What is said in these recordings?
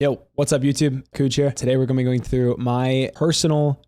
Yo, what's up YouTube? Coojuh here. Today we're going to be going through my personal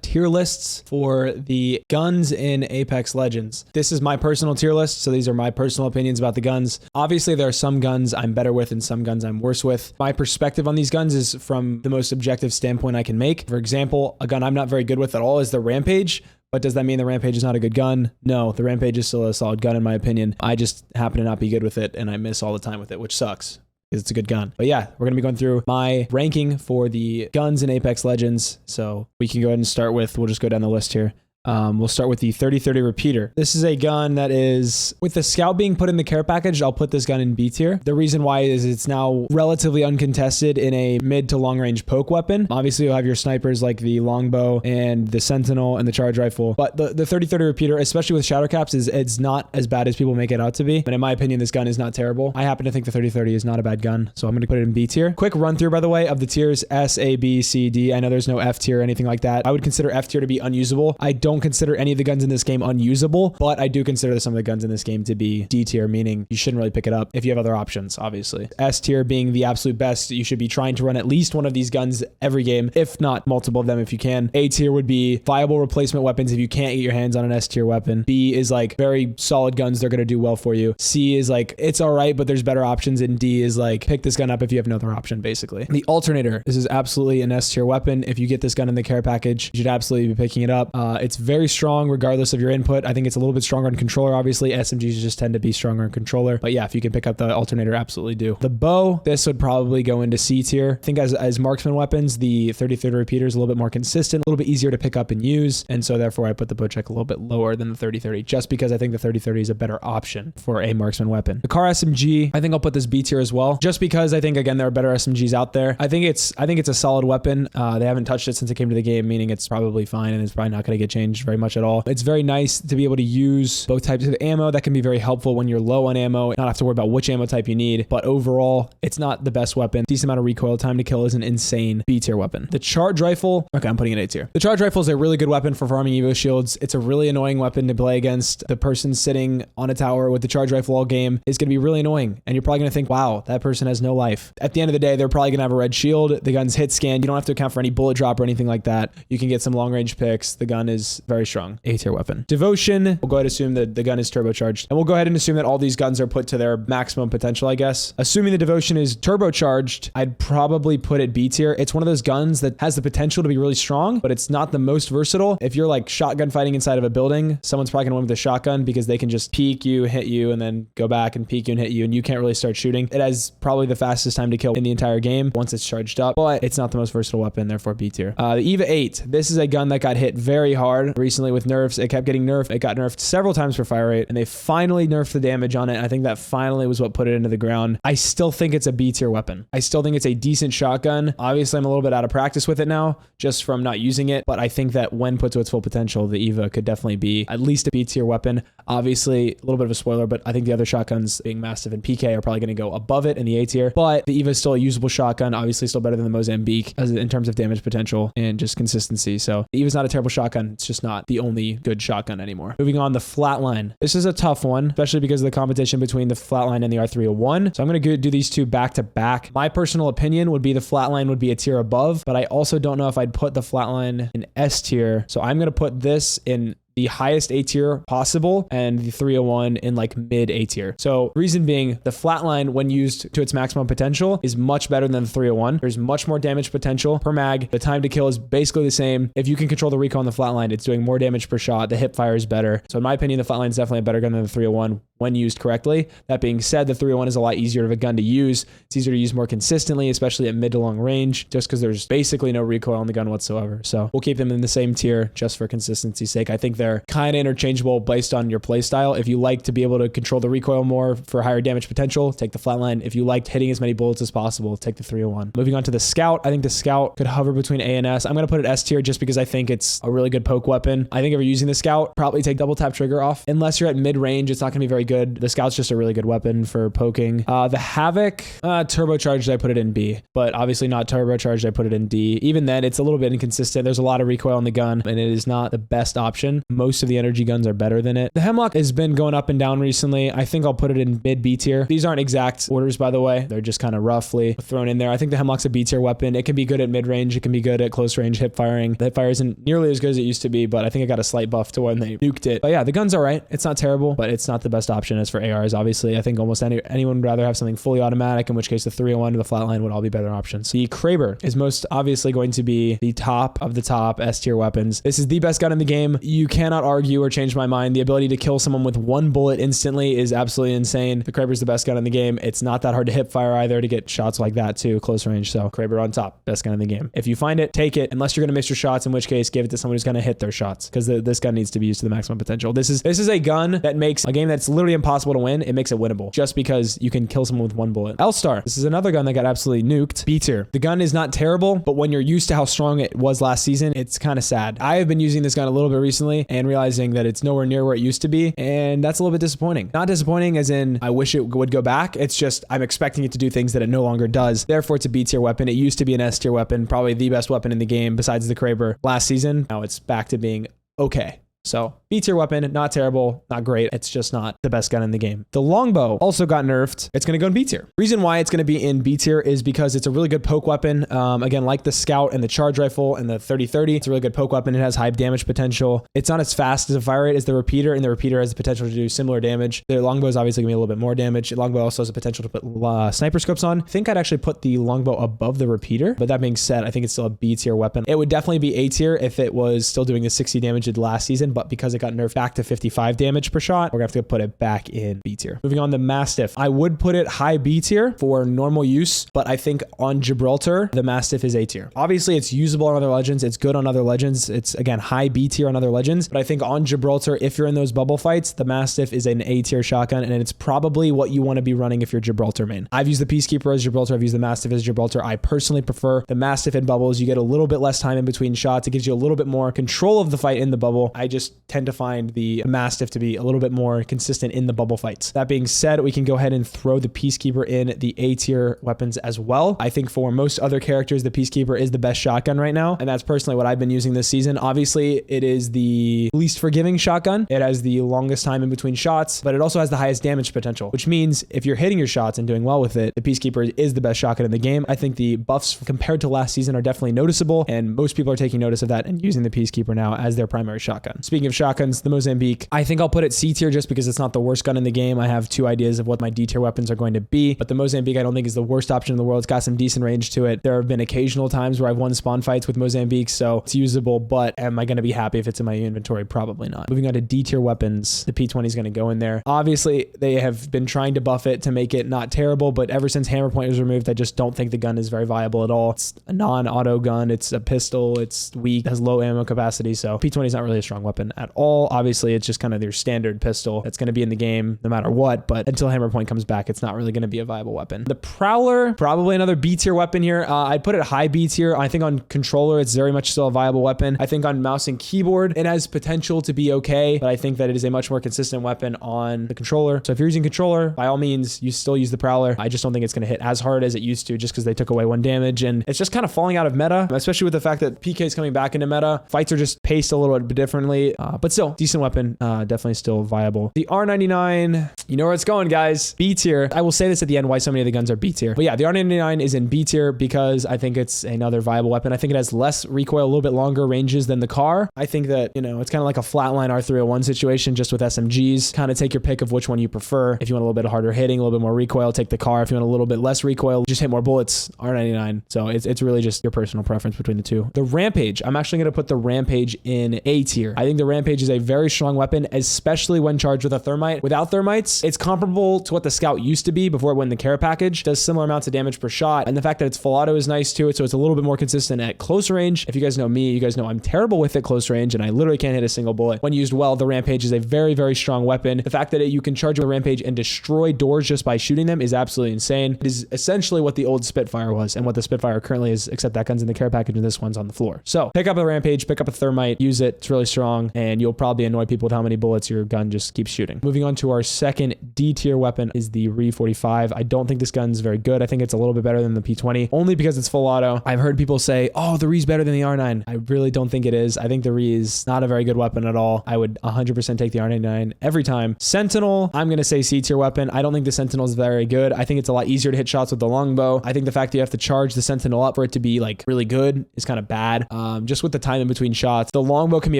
tier lists for the guns in Apex Legends. This is my personal tier list, so these are my personal opinions about the guns. Obviously, there are some guns I'm better with and some guns I'm worse with. My perspective on these guns is from the most objective standpoint I can make. For example, a gun I'm not very good with at all is the Rampage. But does that mean the Rampage is not a good gun? No, the Rampage is still a solid gun in my opinion. I just happen to not be good with it and I miss all the time with it, which sucks, because it's a good gun. But yeah, we're going to be going through my ranking for the guns in Apex Legends. So we can go ahead and start with, we'll just go down the list here. We'll start with the 30-30 repeater. This is a gun that is, with the scout being put in the care package, I'll put this gun in B tier. The reason why is it's now relatively uncontested in a mid to long range poke weapon. Obviously you'll have your snipers like the longbow and the sentinel and the charge rifle, but the 30-30 repeater, especially with shadow caps, it's not as bad as people make it out to be. But in my opinion, this gun is not terrible. I happen to think the 30-30 is not a bad gun, so I'm going to put it in B tier. Quick run through, by the way, of the tiers: S, A, B, C, D. I know there's no F tier or anything like that. I would consider F tier to be unusable. I don't consider any of the guns in this game unusable, but I do consider some of the guns in this game to be D tier, meaning you shouldn't really pick it up if you have other options, obviously. S tier being the absolute best. You should be trying to run at least one of these guns every game, if not multiple of them if you can. A tier would be viable replacement weapons if you can't get your hands on an S tier weapon. B is like very solid guns, they're going to do well for you. C is like, it's all right, but there's better options. And D is like, pick this gun up if you have another option, basically. The alternator, this is absolutely an S tier weapon. If you get this gun in the care package, you should absolutely be picking it up. It's very strong regardless of your input. I think it's a little bit stronger on controller. Obviously, SMGs just tend to be stronger on controller. But yeah, if you can pick up the alternator, absolutely do. The bow, this would probably go into C tier. I think as marksman weapons, the 30-30 repeater is a little bit more consistent, a little bit easier to pick up and use. And so therefore I put the bow check a little bit lower than the 30-30, just because I think the 30-30 is a better option for a marksman weapon. The car SMG, I think I'll put this B tier as well, just because I think, again, there are better SMGs out there. I think it's a solid weapon. They haven't touched it since it came to the game, meaning it's probably fine and it's probably not going to get changed very much at all. It's very nice to be able to use both types of ammo. That can be very helpful when you're low on ammo, not have to worry about which ammo type you need. But overall, it's not the best weapon. Decent amount of recoil, time to kill is an insane B tier weapon. The charge rifle, okay, I'm putting it A tier. The charge rifle is a really good weapon for farming Evo shields. It's a really annoying weapon to play against. The person sitting on a tower with the charge rifle all game is going to be really annoying. And you're probably going to think, wow, that person has no life. At the end of the day, they're probably going to have a red shield. The gun's hit scan. You don't have to account for any bullet drop or anything like that. You can get some long range picks. The gun is very strong. A tier weapon. Devotion, we'll go ahead and assume that the gun is turbocharged. And we'll go ahead and assume that all these guns are put to their maximum potential, I guess. Assuming the Devotion is turbocharged, I'd probably put it B tier. It's one of those guns that has the potential to be really strong, but it's not the most versatile. If you're like shotgun fighting inside of a building, someone's probably gonna win with a shotgun because they can just peek you, hit you, and then go back and peek you and hit you, and you can't really start shooting. It has probably the fastest time to kill in the entire game once it's charged up, but it's not the most versatile weapon, therefore B tier. The EVA 8. This is a gun that got hit very hard recently with nerfs. It kept getting nerfed. It got nerfed several times for fire rate, and they finally nerfed the damage on it. I think that finally was what put it into the ground. I still think it's a B tier weapon. I still think it's a decent shotgun. Obviously, I'm a little bit out of practice with it now, just from not using it, but I think that when put to its full potential, the EVA could definitely be at least a B tier weapon. Obviously, a little bit of a spoiler, but I think the other shotguns, being Mastiff and PK, are probably going to go above it in the A tier, but the EVA is still a usable shotgun, obviously still better than the Mozambique in terms of damage potential and just consistency. So the EVA is not a terrible shotgun. It's just not the only good shotgun anymore. Moving on, the Flatline. This is a tough one, especially because of the competition between the Flatline and the R301. So I'm going to do these two back to back. My personal opinion would be the Flatline would be a tier above, but I also don't know if I'd put the Flatline in S tier. So I'm going to put this in the highest A tier possible and the 301 in like mid A tier. So reason being, the Flatline when used to its maximum potential is much better than the 301. There's much more damage potential per mag. The time to kill is basically the same. If you can control the recoil on the Flatline, it's doing more damage per shot. The hip fire is better. So in my opinion, the Flatline is definitely a better gun than the 301 when used correctly. That being said, the 301 is a lot easier of a gun to use. It's easier to use more consistently, especially at mid to long range, just because there's basically no recoil on the gun whatsoever. So we'll keep them in the same tier just for consistency's sake. I think they're kind of interchangeable based on your play style. If you like to be able to control the recoil more for higher damage potential, take the Flatline. If you liked hitting as many bullets as possible, take the 301. Moving on to the Scout. I think the Scout could hover between A and S. I'm going to put it S tier just because I think it's a really good poke weapon. I think if you're using the Scout, probably take double tap trigger off. Unless you're at mid range, it's not going to be very good. The Scout's just a really good weapon for poking. The Havoc, turbocharged, I put it in B, but obviously not turbocharged, I put it in D. Even then, it's a little bit inconsistent. There's a lot of recoil on the gun, and it is not the best option. most of the energy guns are better than it. The Hemlock has been going up and down recently. I think I'll put it in mid B tier. These aren't exact orders, by the way. They're just kind of roughly thrown in there. I think the Hemlock's a B tier weapon. It can be good at mid range. It can be good at close range hip firing. The hip fire isn't nearly as good as it used to be, but I think it got a slight buff to when they nuked it. But yeah, the gun's all right. It's not terrible, but it's not the best option as for ARs. Obviously, I think almost anyone would rather have something fully automatic, in which case the 301 or the flatline would all be better options. The Kraber is most obviously going to be the top of the top S tier weapons. This is the best gun in the game. You cannot argue or change my mind. The ability to kill someone with one bullet instantly is absolutely insane. The Kraber's the best gun in the game. It's not that hard to hip fire either, to get shots like that too, close range. So Kraber on top, best gun in the game. If you find it, take it, unless you're going to miss your shots, in which case give it to someone who's going to hit their shots, because this gun needs to be used to the maximum potential. This is a gun that makes a game that's literally impossible to win. It makes it winnable just because you can kill someone with one bullet. L-Star. This is another gun that got absolutely nuked. B tier. The gun is not terrible, but when you're used to how strong it was last season, it's kind of sad. I have been using this gun a little bit recently and realizing that it's nowhere near where it used to be, and that's a little bit disappointing. Not disappointing as in I wish it would go back. It's just I'm expecting it to do things that it no longer does. Therefore, it's a B tier weapon. It used to be an S tier weapon, probably the best weapon in the game besides the Kraber last season. Now it's back to being okay. So B tier weapon, not terrible, not great. It's just not the best gun in the game. The longbow also got nerfed. It's going to go in B tier. Reason why it's going to be in B tier is because it's a really good poke weapon. Again, like the Scout and the Charge Rifle and the 30-30, it's a really good poke weapon. It has high damage potential. It's not as fast as a fire rate as the Repeater, and the Repeater has the potential to do similar damage. The longbow is obviously going to be a little bit more damage. The longbow also has the potential to put sniper scopes on. I think I'd actually put the longbow above the Repeater, but that being said, I think it's still a B tier weapon. It would definitely be A tier if it was still doing the 60 damage it did last season, but because it got nerfed back to 55 damage per shot, we're gonna have to put it back in B tier. Moving on to Mastiff. I would put it high B tier for normal use, but I think on Gibraltar, the Mastiff is A tier. Obviously, it's usable on other legends. It's good on other legends. It's, again, high B tier on other legends, but I think on Gibraltar, if you're in those bubble fights, the Mastiff is an A tier shotgun, and it's probably what you want to be running if you're Gibraltar main. I've used the Peacekeeper as Gibraltar. I've used the Mastiff as Gibraltar. I personally prefer the Mastiff in bubbles. You get a little bit less time in between shots. It gives you a little bit more control of the fight in the bubble. I just tend to find the Mastiff to be a little bit more consistent in the bubble fights. That being said, we can go ahead and throw the Peacekeeper in the A tier weapons as well. I think for most other characters, the Peacekeeper is the best shotgun right now, and that's personally what I've been using this season. Obviously, it is the least forgiving shotgun. It has the longest time in between shots, but it also has the highest damage potential, which means if you're hitting your shots and doing well with it, the Peacekeeper is the best shotgun in the game. I think the buffs compared to last season are definitely noticeable, and most people are taking notice of that and using the Peacekeeper now as their primary shotgun. Speaking of shotguns, the Mozambique, I think I'll put it C tier just because it's not the worst gun in the game. I have two ideas of what my D tier weapons are going to be, but the Mozambique I don't think is the worst option in the world. It's got some decent range to it. There have been occasional times where I've won spawn fights with Mozambique, so it's usable, but am I going to be happy if it's in my inventory? Probably not. Moving on to D tier weapons, the P20 is going to go in there. Obviously, they have been trying to buff it to make it not terrible, but ever since hammer point was removed, I just don't think the gun is very viable at all. It's a non-auto gun. It's a pistol. It's weak, has low ammo capacity, so P20 is not really a strong weapon at all. Obviously, it's just kind of your standard pistol that's going to be in the game no matter what, but until hammer point comes back, it's not really going to be a viable weapon. The Prowler, probably another B tier weapon here. I'd put it high B tier. I think on controller, it's very much still a viable weapon. I think on mouse and keyboard, it has potential to be okay, but I think that it is a much more consistent weapon on the controller. So if you're using controller, by all means, you still use the Prowler. I just don't think it's going to hit as hard as it used to just because they took away one damage, and it's just kind of falling out of meta, especially with the fact that PK is coming back into meta. Fights are just paced a little bit differently, but still, decent weapon, definitely still viable. The R99, you know where it's going, guys. B tier. I will say this at the end, why so many of the guns are B tier. But yeah, the R99 is in B tier because I think it's another viable weapon. I think it has less recoil, a little bit longer ranges than the car. I think that, you know, it's kind of like a flatline R301 situation just with SMGs. Kind of take your pick of which one you prefer. If you want a little bit harder hitting, a little bit more recoil, take the car. If you want a little bit less recoil, just hit more bullets, R99. So it's really just your personal preference between the two. The Rampage, I'm actually going to put the Rampage in A tier. I think the Rampage is a very strong weapon, especially when charged with a thermite. Without thermites, it's comparable to what the Scout used to be before it went in the care package. Does similar amounts of damage per shot, and the fact that it's full auto is nice to it, so it's a little bit more consistent at close range. If you guys know me, you guys know I'm terrible with it close range, and I literally can't hit a single bullet. When used well, the Rampage is a very, very strong weapon. The fact that you can charge with a Rampage and destroy doors just by shooting them is absolutely insane. It is essentially what the old Spitfire was, and what the Spitfire currently is, except that gun's in the care package and this one's on the floor. So pick up a Rampage, pick up a thermite, use it. It's really strong, and you'll probably annoy people with how many bullets your gun just keeps shooting. Moving on to our second D tier weapon is the Re-45. I don't think this gun's very good. I think it's a little bit better than the P20, only because it's full auto. I've heard people say, oh, the Re's better than the R9. I really don't think it is. I think the Re is not a very good weapon at all. I would 100% take the R99 every time. Sentinel, I'm going to say C tier weapon. I don't think the Sentinel is very good. I think it's a lot easier to hit shots with the longbow. I think the fact that you have to charge the Sentinel up for it to be like really good is kind of bad. Just with the time in between shots, the longbow can be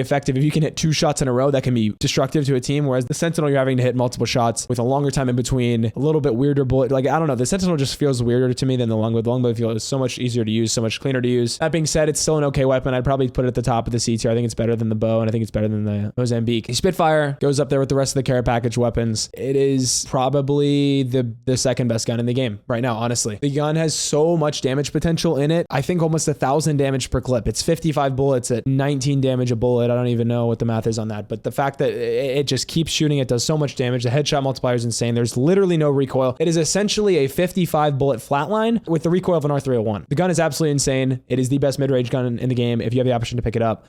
effective. If you can hit 2 shots in a row, that can be destructive to a team. Whereas the Sentinel, you're having to hit multiple shots with a longer time in between, a little bit weirder bullet. Like, I don't know. The Sentinel just feels weirder to me than the longbow. The longbow feels so much easier to use, so much cleaner to use. That being said, it's still an okay weapon. I'd probably put it at the top of the C tier. I think it's better than the bow, and I think it's better than the Mozambique. The Spitfire goes up there with the rest of the care package weapons. It is probably the second best gun in the game right now, honestly. The gun has so much damage potential in it. I think almost 1,000 damage per clip. It's 55 bullets at 19 damage a bullet. I don't even know what the math is on that, but the fact that it just keeps shooting, it does so much damage. The headshot multiplier is insane. There's literally no recoil. It is essentially a 55 bullet flatline with the recoil of an R301. The gun is absolutely insane. It is the best mid-range gun in the game. If you have the option to pick it up,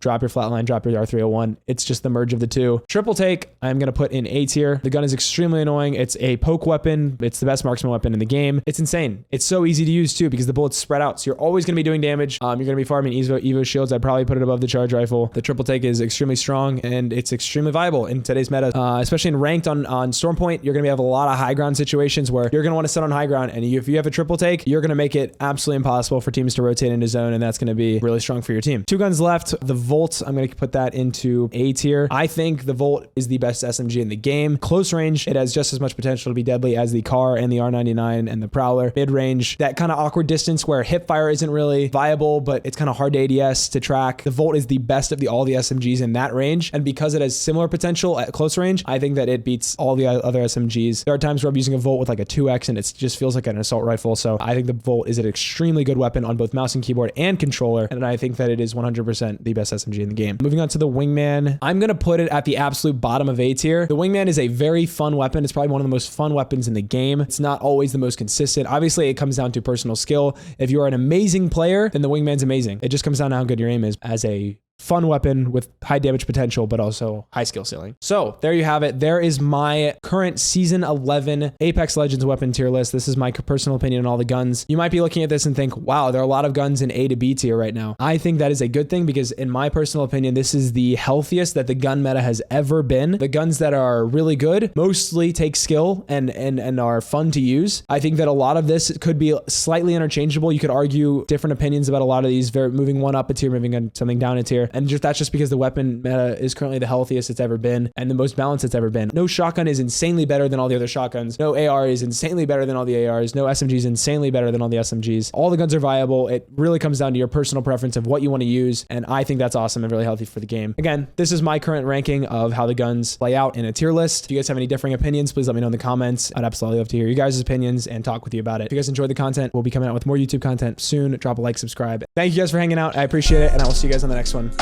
drop your flatline, drop your R301. It's just the merge of the two. Triple take, I'm going to put in A tier. The gun is extremely annoying. It's a poke weapon. It's the best marksman weapon in the game. It's insane. It's so easy to use too because the bullets spread out. So you're always going to be doing damage. You're going to be farming Evo shields. I'd probably put it above the charge rifle. The triple take is extremely strong and it's extremely viable in today's meta, especially in ranked on Storm Point. You're going to have a lot of high ground situations where you're going to want to sit on high ground. And if you have a triple take, you're going to make it absolutely impossible for teams to rotate into zone. And that's going to be really strong for your team. 2 guns left. The Volt, I'm going to put that into A tier. I think the Volt is the best SMG in the game. Close range, it has just as much potential to be deadly as the CAR and the R99 and the Prowler. Mid range, that kind of awkward distance where hip fire isn't really viable, but it's kind of hard to ADS to track. The Volt is the best of all the SMGs in that range. And because it has similar potential at close range, I think that it beats all the other SMGs. There are times where I'm using a Volt with like a 2X and it just feels like an assault rifle. So I think the Volt is an extremely good weapon on both mouse and keyboard and controller. And I think that it is 100% the best SMG in the game. Moving on to the Wingman, I'm going to put it at the absolute bottom of A tier. The Wingman is a very fun weapon. It's probably one of the most fun weapons in the game. It's not always the most consistent. Obviously, it comes down to personal skill. If you are an amazing player, then the Wingman's amazing. It just comes down to how good your aim is as a fun weapon with high damage potential, but also high skill ceiling. So there you have it. There is my current season 11 Apex Legends weapon tier list. This is my personal opinion on all the guns. You might be looking at this and think, wow, there are a lot of guns in A to B tier right now. I think that is a good thing because in my personal opinion, this is the healthiest that the gun meta has ever been. The guns that are really good mostly take skill and are fun to use. I think that a lot of this could be slightly interchangeable. You could argue different opinions about a lot of these, moving one up a tier, moving something down a tier. And that's just because the weapon meta is currently the healthiest it's ever been and the most balanced it's ever been. No shotgun is insanely better than all the other shotguns. No AR is insanely better than all the ARs. No SMG is insanely better than all the SMGs. All the guns are viable. It really comes down to your personal preference of what you want to use. And I think that's awesome and really healthy for the game. Again, this is my current ranking of how the guns play out in a tier list. If you guys have any differing opinions, please let me know in the comments. I'd absolutely love to hear you guys' opinions and talk with you about it. If you guys enjoyed the content, we'll be coming out with more YouTube content soon. Drop a like, subscribe. Thank you guys for hanging out. I appreciate it. And I will see you guys on the next one.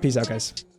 Peace out, guys.